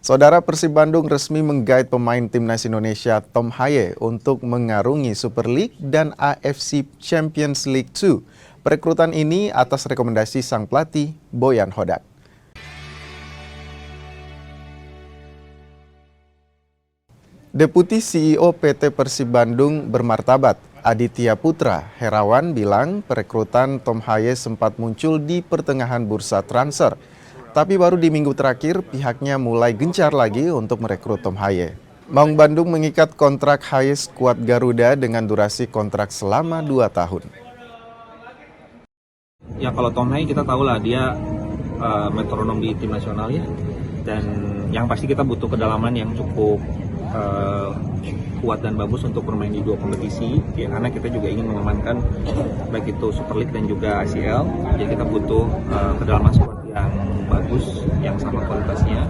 Saudara, Persib Bandung resmi menggait pemain timnas Indonesia Tom Haye untuk mengarungi Super League dan AFC Champions League 2. Perekrutan ini atas rekomendasi sang pelatih Boyan Hodak. Deputi CEO PT Persib Bandung bermartabat, Aditya Putra Herawan bilang perekrutan Tom Haye sempat muncul di pertengahan bursa transfer. Tapi baru di minggu terakhir pihaknya mulai gencar lagi untuk merekrut Tom Haye. Maung Bandung mengikat kontrak Haye skuad Garuda dengan durasi kontrak selama 2 tahun. Ya kalau Tom Haye kita tahu lah dia metronom di tim nasional ya. Dan yang pasti kita butuh kedalaman yang cukup kuat dan bagus untuk bermain di 2 kompetisi ya, karena kita juga ingin mengamankan baik itu Super League dan juga ACL. Jadi kita butuh kedalaman squad yang bagus, yang sama kualitasnya.